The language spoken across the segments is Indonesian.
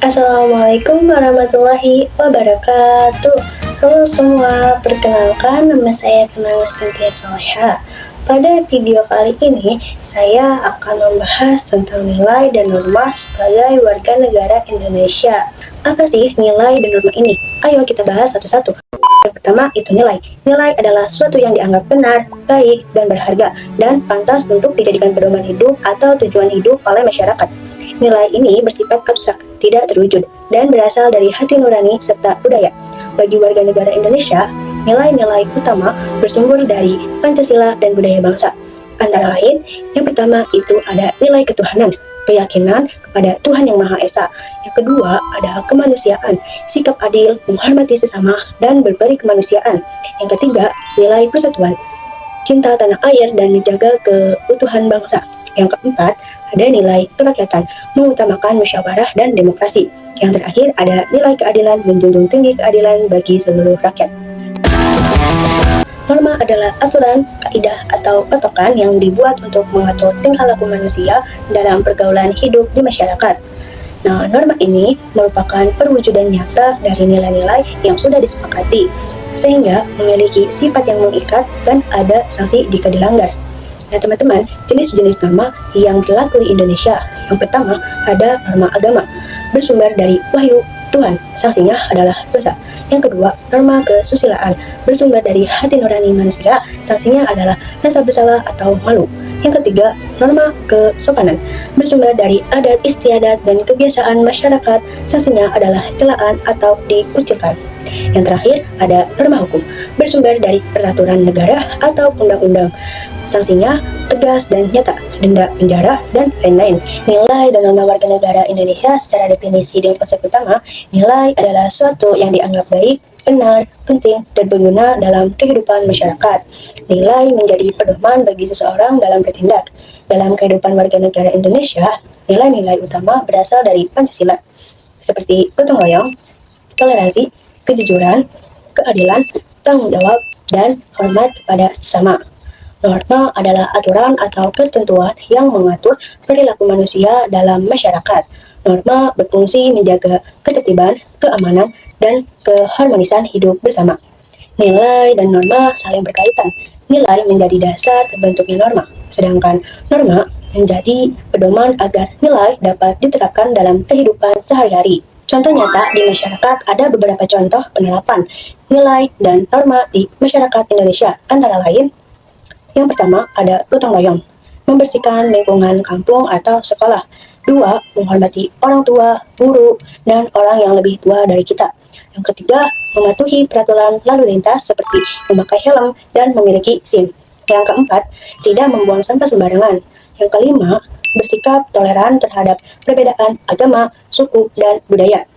Assalamualaikum warahmatullahi wabarakatuh. Halo semua, perkenalkan nama saya Kenanga Cynthia Soleha. Pada video kali ini, saya akan membahas tentang nilai dan norma sebagai warga negara Indonesia. Apa sih nilai dan norma ini? Ayo kita bahas satu-satu. Yang pertama itu nilai. Nilai adalah suatu yang dianggap benar, baik, dan berharga, dan pantas untuk dijadikan pedoman hidup atau tujuan hidup oleh masyarakat. Nilai ini bersifat abstrak, tidak terwujud, dan berasal dari hati nurani serta budaya. Bagi warga negara Indonesia, nilai-nilai utama bersumber dari Pancasila dan budaya bangsa. Antara lain, yang pertama itu ada nilai ketuhanan, keyakinan kepada Tuhan Yang Maha Esa. Yang kedua ada kemanusiaan, sikap adil, menghormati sesama, dan berberi kemanusiaan. Yang ketiga, nilai persatuan, cinta tanah air dan menjaga keutuhan bangsa. Yang keempat, ada nilai kerakyatan, mengutamakan musyawarah dan demokrasi. Yang terakhir, ada nilai keadilan, menjunjung tinggi keadilan bagi seluruh rakyat. Norma adalah aturan, kaidah, atau patokan yang dibuat untuk mengatur tingkah laku manusia dalam pergaulan hidup di masyarakat. Nah, norma ini merupakan perwujudan nyata dari nilai-nilai yang sudah disepakati, sehingga memiliki sifat yang mengikat dan ada sanksi jika dilanggar. Nah teman-teman, jenis-jenis norma yang berlaku di Indonesia. Yang pertama, ada norma agama, bersumber dari wahyu Tuhan, sanksinya adalah dosa. Yang kedua, norma kesusilaan, bersumber dari hati nurani manusia, sanksinya adalah rasa bersalah atau malu. Yang ketiga, norma kesopanan, bersumber dari adat istiadat dan kebiasaan masyarakat, sanksinya adalah celaan atau dikucilkan. Yang terakhir, ada norma hukum, bersumber dari peraturan negara atau undang-undang. Sanksinya tegas dan nyata, denda, penjara, dan lain-lain. Nilai dan norma warga negara Indonesia secara definisi dan konsep utama, nilai adalah suatu yang dianggap baik, benar, penting, dan berguna dalam kehidupan masyarakat. Nilai menjadi pedoman bagi seseorang dalam bertindak. Dalam kehidupan warga negara Indonesia, nilai-nilai utama berasal dari Pancasila, seperti gotong royong, toleransi, kejujuran, keadilan, tanggung jawab, dan hormat kepada sesama. Norma adalah aturan atau ketentuan yang mengatur perilaku manusia dalam masyarakat. Norma berfungsi menjaga ketertiban, keamanan, dan keharmonisan hidup bersama. Nilai dan norma saling berkaitan. Nilai menjadi dasar terbentuknya norma, sedangkan norma menjadi pedoman agar nilai dapat diterapkan dalam kehidupan sehari-hari. Contoh nyata di masyarakat ada beberapa contoh penerapan nilai dan norma di masyarakat Indonesia, antara lain yang pertama ada gotong royong, membersihkan lingkungan kampung atau sekolah. Dua, menghormati orang tua, guru, dan orang yang lebih tua dari kita. Yang ketiga, mematuhi peraturan lalu lintas seperti memakai helm dan memiliki SIM. Yang keempat, tidak membuang sampah sembarangan. Yang kelima, bersikap toleran terhadap perbedaan agama, suku, dan budaya.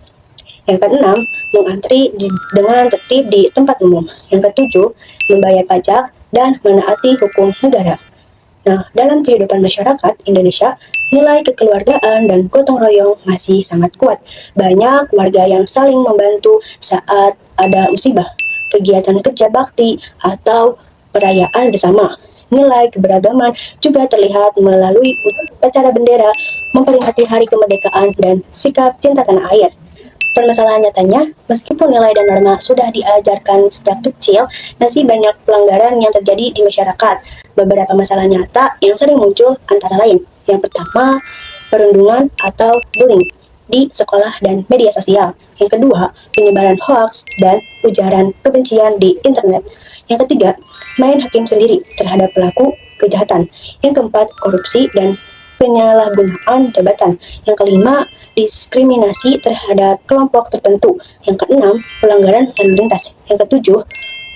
Yang keenam, mengantri dengan tertib di tempat umum. Yang ketujuh, membayar pajak dan menaati hukum negara. Nah, dalam kehidupan masyarakat Indonesia, nilai kekeluargaan dan gotong royong masih sangat kuat. Banyak warga yang saling membantu saat ada musibah, kegiatan kerja bakti, atau perayaan bersama. Nilai keberagaman juga terlihat melalui upacara bendera, memperingati hari kemerdekaan, dan sikap cinta tanah air. Permasalahan nyatanya, meskipun nilai dan norma sudah diajarkan sejak kecil, masih banyak pelanggaran yang terjadi di masyarakat. Beberapa masalah nyata yang sering muncul antara lain. Yang pertama, perundungan atau bullying di sekolah dan media sosial. Yang kedua, penyebaran hoaks dan ujaran kebencian di internet. Yang ketiga, main hakim sendiri terhadap pelaku kejahatan. Yang keempat, korupsi dan penyalahgunaan jabatan. Yang kelima, diskriminasi terhadap kelompok tertentu. Yang keenam, pelanggaran lalu lintas. Yang ketujuh,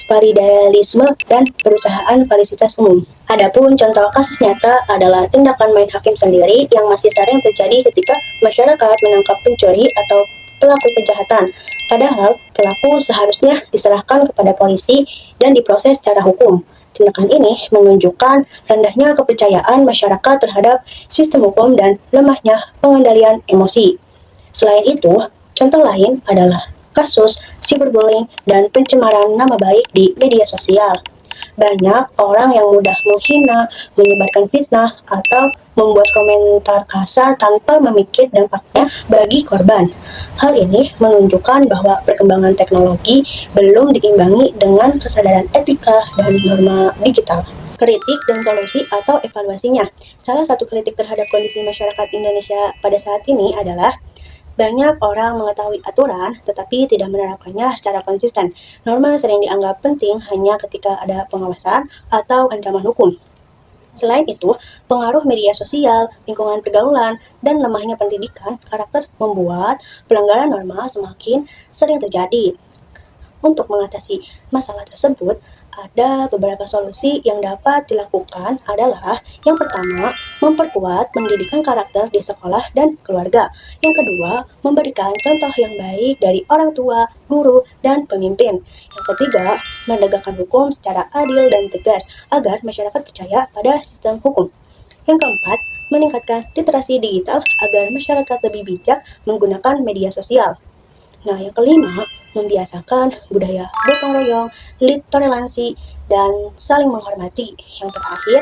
validalisme dan perusahaan fasilitas umum. Adapun contoh kasus nyata adalah tindakan main hakim sendiri yang masih sering terjadi ketika masyarakat menangkap pencuri atau pelaku kejahatan. Padahal pelaku seharusnya diserahkan kepada polisi dan diproses secara hukum. Tindakan ini menunjukkan rendahnya kepercayaan masyarakat terhadap sistem hukum dan lemahnya pengendalian emosi. Selain itu, contoh lain adalah kasus cyberbullying dan pencemaran nama baik di media sosial. Banyak orang yang mudah menghina, menyebarkan fitnah, atau membuat komentar kasar tanpa memikir dampaknya bagi korban. Hal ini menunjukkan bahwa perkembangan teknologi belum diimbangi dengan kesadaran etika dan norma digital. Kritik dan solusi atau evaluasinya. Salah satu kritik terhadap kondisi masyarakat Indonesia pada saat ini adalah banyak orang mengetahui aturan, tetapi tidak menerapkannya secara konsisten. Norma sering dianggap penting hanya ketika ada pengawasan atau ancaman hukum. Selain itu, pengaruh media sosial, lingkungan pergaulan, dan lemahnya pendidikan karakter membuat pelanggaran norma semakin sering terjadi. Untuk mengatasi masalah tersebut, ada beberapa solusi yang dapat dilakukan adalah yang pertama, memperkuat pendidikan karakter di sekolah dan keluarga. Yang kedua, memberikan contoh yang baik dari orang tua, guru, dan pemimpin. Yang ketiga, menegakkan hukum secara adil dan tegas agar masyarakat percaya pada sistem hukum. Yang keempat, meningkatkan literasi digital agar masyarakat lebih bijak menggunakan media sosial. Nah, yang kelima, membiasakan budaya gotong royong, toleransi, dan saling menghormati. Yang terakhir,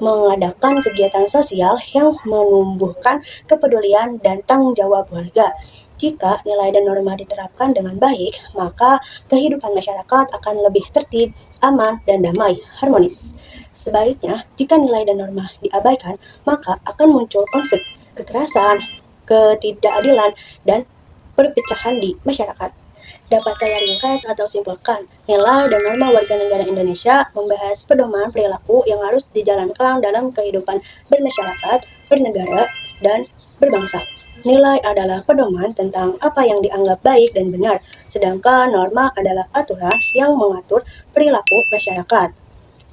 mengadakan kegiatan sosial yang menumbuhkan kepedulian dan tanggung jawab warga. Jika nilai dan norma diterapkan dengan baik, maka kehidupan masyarakat akan lebih tertib, aman, dan damai, harmonis. Sebaliknya, jika nilai dan norma diabaikan, maka akan muncul konflik, kekerasan, ketidakadilan, dan perpecahan di masyarakat. Dapat saya ringkas atau simpulkan, nilai dan norma warga negara Indonesia membahas pedoman perilaku yang harus dijalankan dalam kehidupan bermasyarakat, bernegara, dan berbangsa. Nilai adalah pedoman tentang apa yang dianggap baik dan benar, sedangkan norma adalah aturan yang mengatur perilaku masyarakat.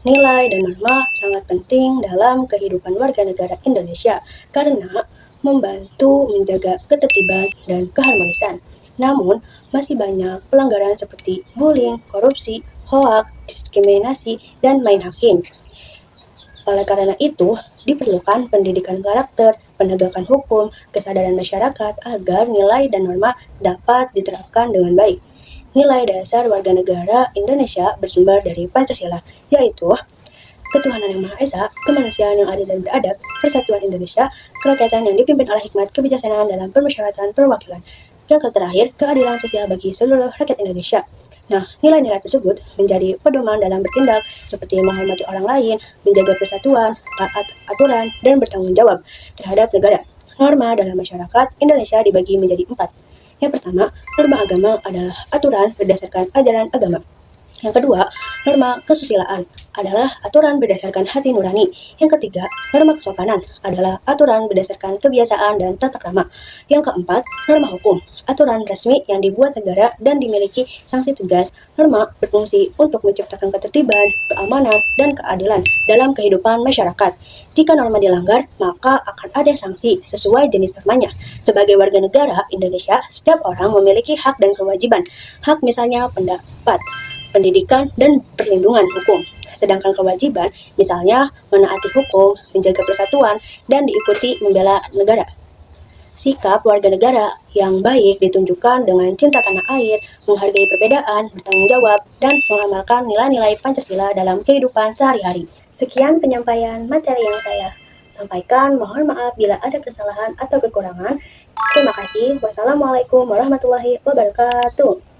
Nilai dan norma sangat penting dalam kehidupan warga negara Indonesia karena membantu menjaga ketertiban dan keharmonisan. Namun, masih banyak pelanggaran seperti bullying, korupsi, hoaks, diskriminasi, dan main hakim. Oleh karena itu, diperlukan pendidikan karakter, penegakan hukum, kesadaran masyarakat agar nilai dan norma dapat diterapkan dengan baik. Nilai dasar warga negara Indonesia bersumber dari Pancasila, yaitu ketuhanan yang Maha Esa, kemanusiaan yang adil dan beradab, persatuan Indonesia, kerakyatan yang dipimpin oleh hikmat kebijaksanaan dalam permusyawaratan perwakilan. Yang terakhir, keadilan sosial bagi seluruh rakyat Indonesia. Nah, nilai-nilai tersebut menjadi pedoman dalam bertindak seperti menghormati orang lain, menjaga persatuan, taat aturan, dan bertanggung jawab terhadap negara. Norma dalam masyarakat Indonesia dibagi menjadi 4. Yang pertama, norma agama adalah aturan berdasarkan ajaran agama. Yang kedua, norma kesusilaan adalah aturan berdasarkan hati nurani. Yang ketiga, norma kesopanan adalah aturan berdasarkan kebiasaan dan tata krama. Yang keempat, norma hukum, aturan resmi yang dibuat negara dan dimiliki sanksi tegas. Norma berfungsi untuk menciptakan ketertiban, keamanan, dan keadilan dalam kehidupan masyarakat. Jika norma dilanggar, maka akan ada sanksi sesuai jenis normanya. Sebagai warga negara Indonesia, setiap orang memiliki hak dan kewajiban. Hak misalnya pendapat, pendidikan, dan perlindungan hukum. Sedangkan kewajiban, misalnya menaati hukum, menjaga persatuan, dan diikuti membela negara. Sikap warga negara yang baik ditunjukkan dengan cinta tanah air, menghargai perbedaan, bertanggung jawab, dan mengamalkan nilai-nilai Pancasila dalam kehidupan sehari-hari. Sekian penyampaian materi yang saya sampaikan. Mohon maaf bila ada kesalahan atau kekurangan. Terima kasih. Wassalamualaikum warahmatullahi wabarakatuh.